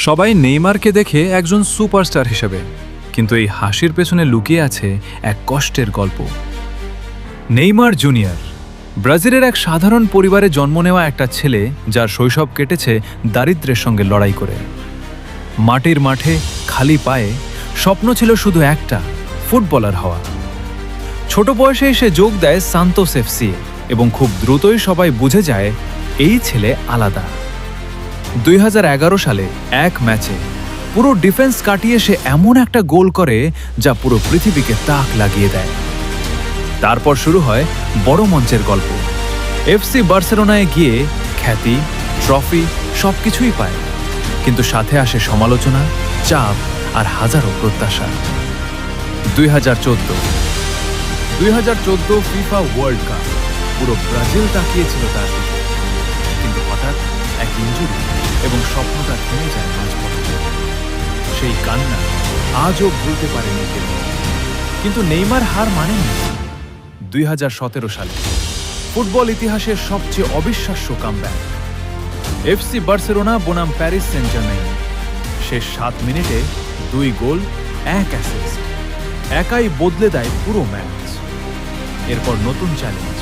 সবাই নেইমারকে দেখে একজন সুপারস্টার হিসেবে, কিন্তু এই হাসির পেছনে লুকিয়ে আছে এক কষ্টের গল্প। নেইমার জুনিয়র ব্রাজিলের এক সাধারণ পরিবারে জন্ম নেওয়া একটা ছেলে, যার শৈশব কেটেছে দারিদ্র্যের সঙ্গে লড়াই করে। মাটির মাঠে খালি পায়ে স্বপ্ন ছিল শুধু একটা, ফুটবলার হওয়া। ছোট বয়সে সে যোগ দেয় সান্তোস এফসি এবং খুব দ্রুতই সবাই বুঝে যায় এই ছেলে আলাদা। 2011 সালে এক ম্যাচে পুরো ডিফেন্স কাটিয়ে সে এমন একটা গোল করে যা পুরো পৃথিবীকে তাক লাগিয়ে দেয়। তারপর শুরু হয় বড় মঞ্চের গল্প। এফসি বার্সেলোনায় গিয়ে খ্যাতি, ট্রফি সবকিছুই পায়, কিন্তু সাথে আসে সমালোচনা, চাপ আর হাজারো প্রত্যাশা। 2014 ফিফা ওয়ার্ল্ড কাপ, পুরো ব্রাজিল তাকিয়েছিল তার দিকে, কিন্তু হঠাৎ এক ইনজুরি এবং স্বপ্নটা থেমে যায় মাঝপথে। সেই কান্না আজও ভুলতে পারেনি কেউ। কিন্তু নেইমার হার মানেনি। 2017 সালে ফুটবল ইতিহাসের সবচেয়ে অবিশ্বাস্য কামব্যাক। এফসি বার্সেলোনা বনাম প্যারিস সেন্ট জার্মেইন, শেষ 7 মিনিটে 2 গোল, 1 অ্যাসিস্ট, একাই বদলে দেয় পুরো ম্যাচ। এরপর নতুন challenge,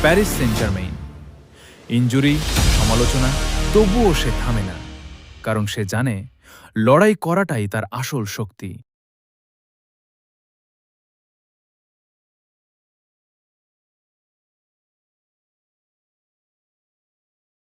Paris Saint Germain. Injury, সমালোচনা, তবুও সে থামে না, কারণ সে জানে লড়াই করাটাই তার আসল শক্তি।